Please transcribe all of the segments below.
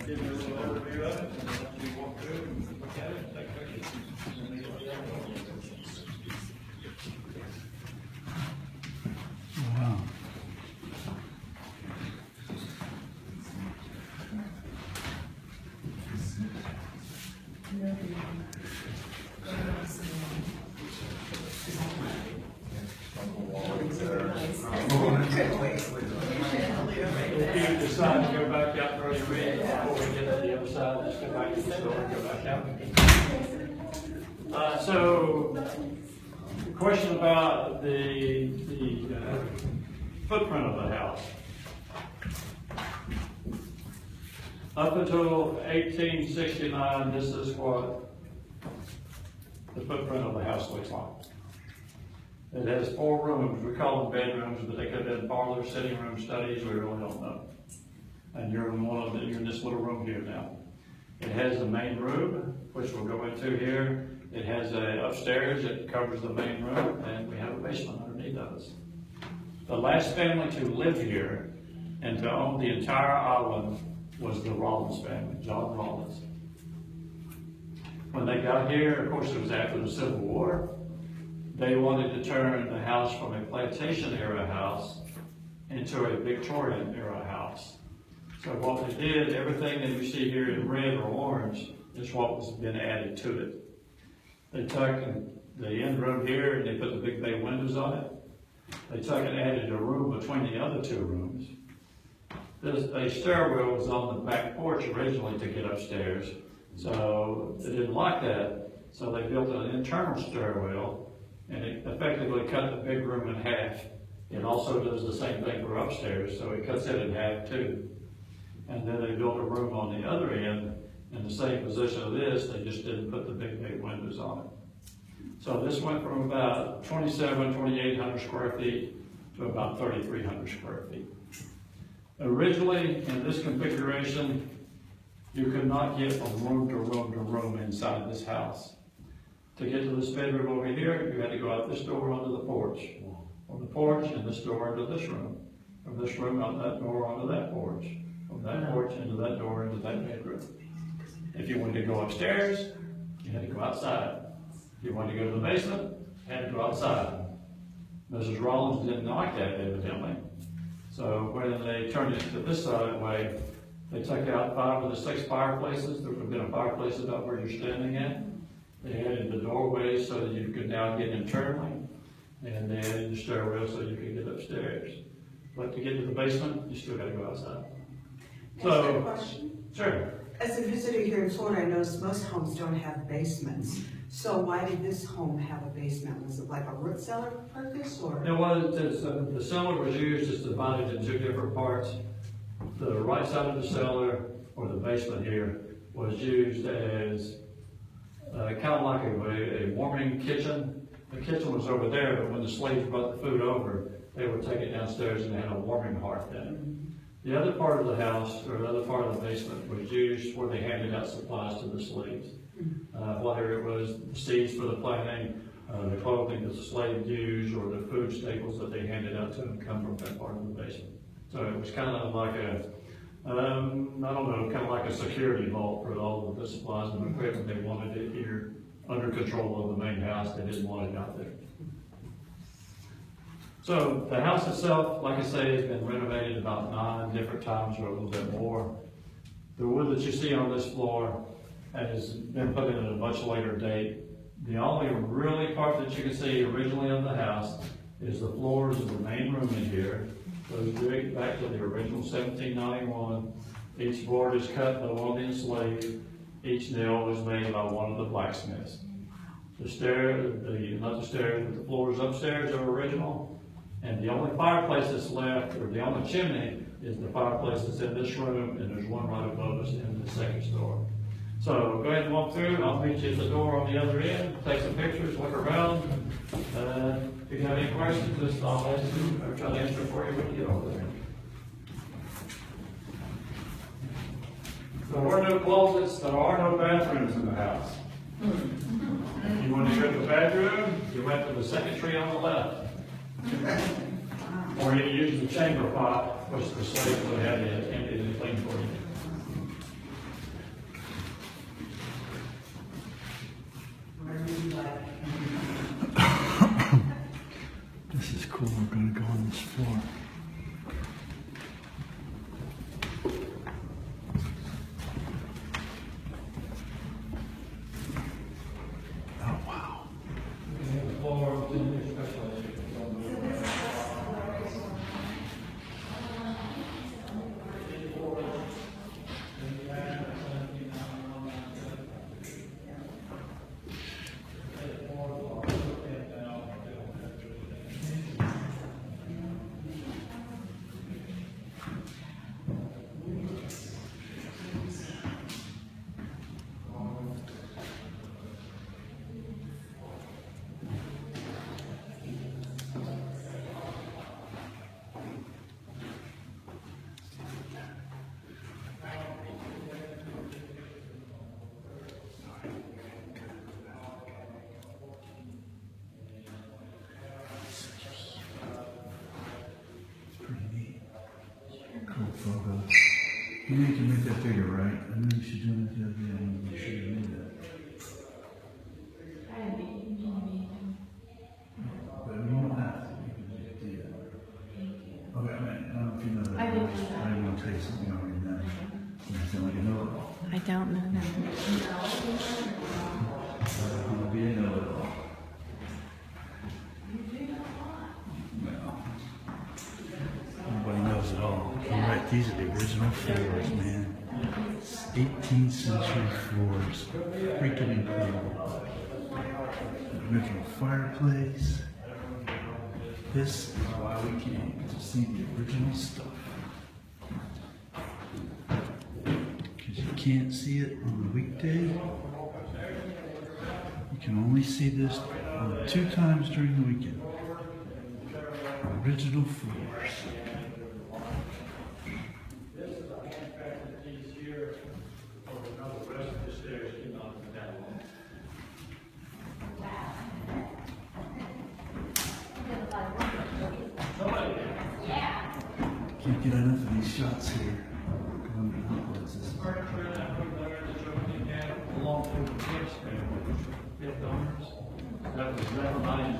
give you a little overview of it, and then let you walk through and look at it and take pictures. Wow. If you decide to go back out for your read before we get to the other side, just go back to the store and go back out. So, the question about the footprint of the house. Up until 1869, this is what the footprint of the house looks like. It has 4 rooms. We call them bedrooms, but they could have been parlors, sitting rooms, studies. We really don't know. And you're in one of them. You're in this little room here now. It has a main room, which we'll go into here. It has a upstairs that covers the main room, and we have a basement underneath us. The last family to live here and to own the entire island was the Rollins family, John Rollins. When they got here, of course, it was after the Civil War. They wanted to turn the house from a plantation era house into a Victorian era house. So what they did, everything that you see here in red or orange is what was been added to it. They took the end room here and they put the big bay windows on it. They took and added a room between the other 2 rooms. A stairwell was on the back porch originally to get upstairs. So they didn't like that. So they built an internal stairwell, and it effectively cut the big room in half. It also does the same thing for upstairs, so it cuts it in half too. And then they built a room on the other end in the same position of this, they just didn't put the big bay windows on it. So this went from about 2,800 square feet to about 3,300 square feet. Originally, in this configuration, you could not get from room to room to room inside this house. To get to this bedroom over here, you had to go out this door onto the porch. From the porch and this door into this room. From this room out that door onto that porch. From that porch into that door into that bedroom. If you wanted to go upstairs, you had to go outside. If you wanted to go to the basement, you had to go outside. Mrs. Rollins didn't like that, evidently. So when they turned it to this side way, they took out 5 of the 6 fireplaces. There would have been a fireplace about where you're standing at. They added the doorways so that you could now get internally, and they added the stairwell so you could get upstairs. But to get to the basement, you still got to go outside. So, a question? Sure. As a visitor here in Florida, I noticed most homes don't have basements. So why did this home have a basement? Was it like a root cellar purpose, or? It was. The cellar was used as divided in 2 different parts. The right side of the cellar, or the basement here, was used as kind of like a warming kitchen. The kitchen was over there, but when the slaves brought the food over, they would take it downstairs and they had a warming hearth in it. The other part of the house, or the other part of the basement, was used where they handed out supplies to the slaves. Whether it was the seeds for the planting, the clothing that the slave used, or the food staples that they handed out to them come from that part of the basement. So it was kind of like a, I don't know, kind of like a security vault for all of the supplies and equipment. They wanted it here under control of the main house. They didn't want it out there. So the house itself, like I say, has been renovated about 9 different times or a little bit more. The wood that you see on this floor has been put in at a much later date. The only really part that you can see originally of the house is the floors of the main room in here. Goes back to the original 1791. Each board is cut by one of the enslaved. Each nail was made by one of the blacksmiths. The floors upstairs are original. And the only fireplace that's left, or the only chimney, is the fireplace that's in this room, and there's one right above us in the second story. So go ahead and walk through. I'll meet you at the door on the other end. Take some pictures, look around. If you have any questions, just I'll ask you, or try to answer for you when you get over there. There are no closets, there are no bathrooms in the house. If you want to go to the bathroom, you went to the second tree on the left. Or you use the chamber pot, which the slaves would have emptied and clean for you. You need to make that bigger, right? I know you should do it the other day, and you should have made that. But we don't have to, you can just do that. Okay, I don't know if you know that. I'm gonna tell you something already now. You sound like a know-it-all. I don't know that. I'm gonna be a know-it-all. Well, everybody knows it all. You're right, these are the original floors, man. 18th century floors. Freaking incredible. Original fireplace. This is why we came to see the original stuff. Because you can't see it on the weekday. You can only see this 2 times during the weekend. Original floors. Can't get enough of these shots here. Along through the fifth owners. That was recognized.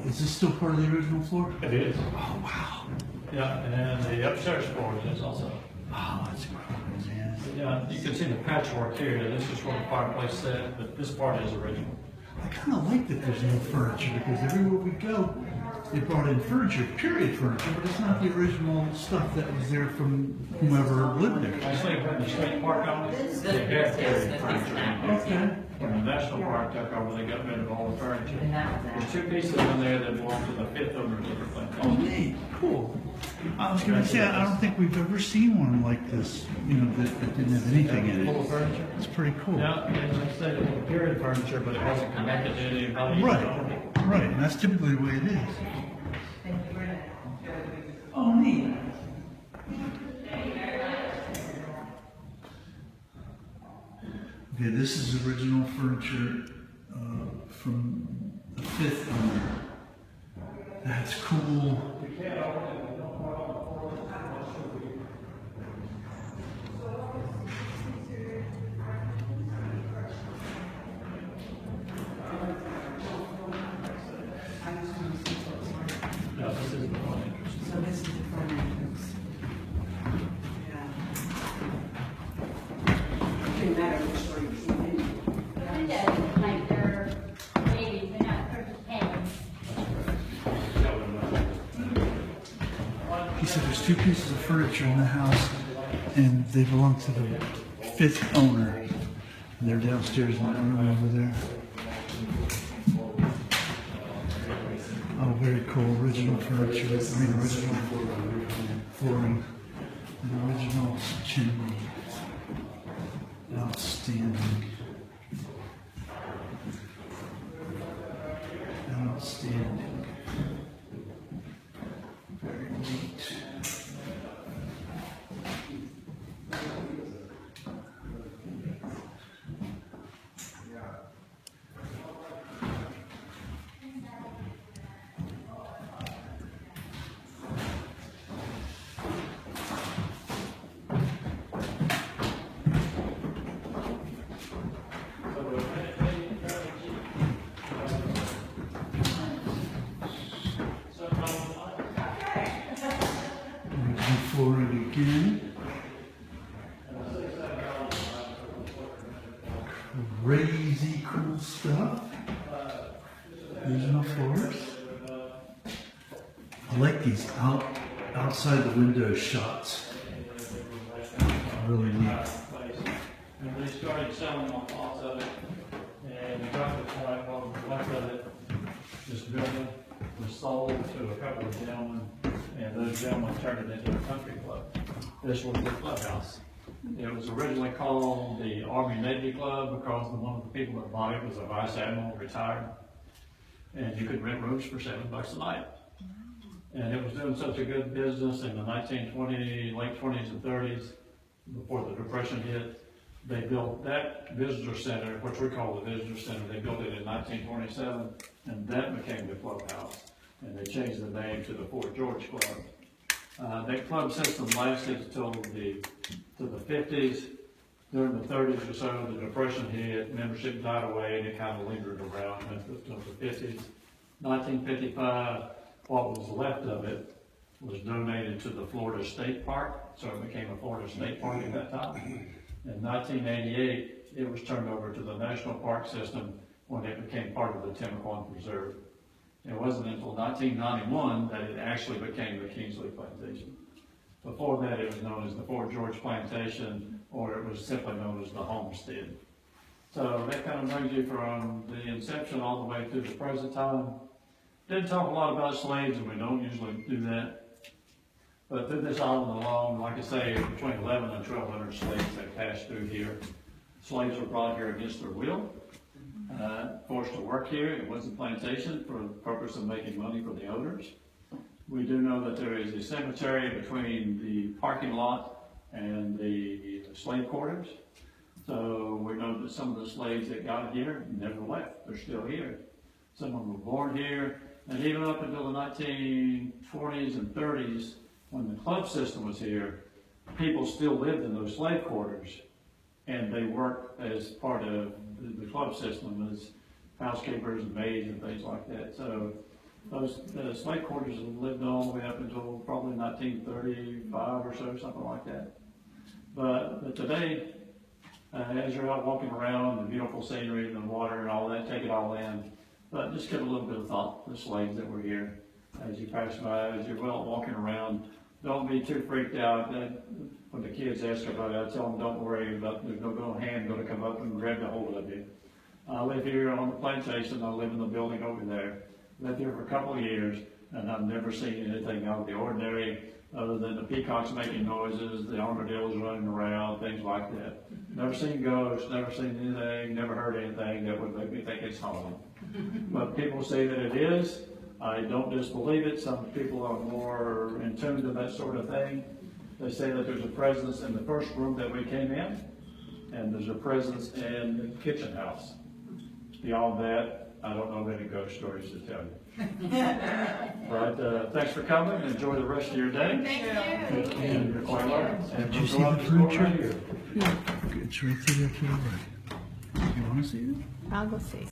Is this still part of the original floor? It is. Oh, wow. Yeah, and the upstairs floor is also. Oh, that's incredible, man. Yeah, you can see the patchwork here. This is where the fireplace set, but this part is original. I kind of like that there's no furniture because everywhere we go, they brought in furniture, period furniture, but it's not the original stuff that was there from whomever lived there. Actually, when the state park on it, they had period furniture. Okay. When the national park took over, they got rid of all the furniture. There's 2 pieces in there that belong to the fifth owners of the Oh, plantation. neat, cool. I was gonna say, I don't think we've ever seen one like this, you know, that didn't have anything in Full of it. furniture. It's pretty cool. Yeah, and they said it was period furniture, but it wasn't connected to anybody. Right, right, and that's typically the way it is. Oh, neat. Okay, this is original furniture from the fifth owner. That's cool. No, this is the one interesting. So this is the front entrance. Yeah. Didn't matter which door you came in. Windows, like they're maybe, they're not perfect panes. He said there's 2 pieces of furniture in the house, and they belong to the fifth owner. And they're downstairs in that room over there. Oh, very cool. Original furniture. I mean, original flooring. An original chimney. Outstanding. Outstanding. Very neat. Original flooring again. Crazy cool stuff. Original floors. I like these outside the window shots. Really neat. And they started selling off lots of it, and it got to the point where much of it, this building was sold to a couple of gentlemen, and those gentlemen turned it into a country club. This was the clubhouse. It was originally called the Army Navy Club because one of the people that bought it was a vice admiral retired, and you could rent rooms for $7 a night. And it was doing such a good business in the 1920s, late 20s and 30s, before the Depression hit. They built that visitor center, which we call the visitor center. They built it in 1927, and that became the clubhouse. And they changed the name to the Fort George Club. That club system lasted till to the fifties. During the thirties or so, the Depression hit, membership died away, and it kind of lingered around until the fifties. 1955, what was left of it was donated to the Florida State Park, so it became a Florida State Park at that time. In 1988, it was turned over to the National Park System when it became part of the Timaquan Preserve. It wasn't until 1991 that it actually became the Kingsley Plantation. Before that, it was known as the Fort George Plantation, or it was simply known as the Homestead. So that kind of brings you from the inception all the way through the present time. Didn't talk a lot about slaves, and we don't usually do that. But through this island alone, like I say, between 11 and 1,200 slaves that passed through here. Slaves were brought here against their will, forced to work here. It was a plantation for the purpose of making money for the owners. We do know that there is a cemetery between the parking lot and the slave quarters. So we know that some of the slaves that got here never left. They're still here. Some of them were born here. And even up until the 1920s and 30s, when the club system was here, people still lived in those slave quarters. And they worked as part of the club system as housekeepers and maids and things like that. So those slave quarters lived all the way up until probably 1935 or so, something like that. But today, as you're out walking around, the beautiful scenery and the water and all that, take it all in. But just give a little bit of thought to the slaves that were here. As you pass by, as you're walking around, don't be too freaked out. When the kids ask about it, I tell them don't worry about, there's no hand going to come up and grab a hold of you. I live here on the plantation. I live in the building over there. Lived here for a couple of years, and I've never seen anything out of the ordinary other than the peacocks making noises, the armadillos running around, things like that. Never seen ghosts, never seen anything, never heard anything that would make me think it's haunted. But people say that it is. I don't disbelieve it. Some people are more in tune to that sort of thing. They say that there's a presence in the first room that we came in, and there's a presence in the kitchen house. Beyond that, I don't know of any ghost stories to tell you. Right, thanks for coming. Enjoy the rest of your day. Thank you. And you're quite welcome. And Did you see we'll go the out to school furniture? right here. It's right there to the right. You want to see it? I'll go see.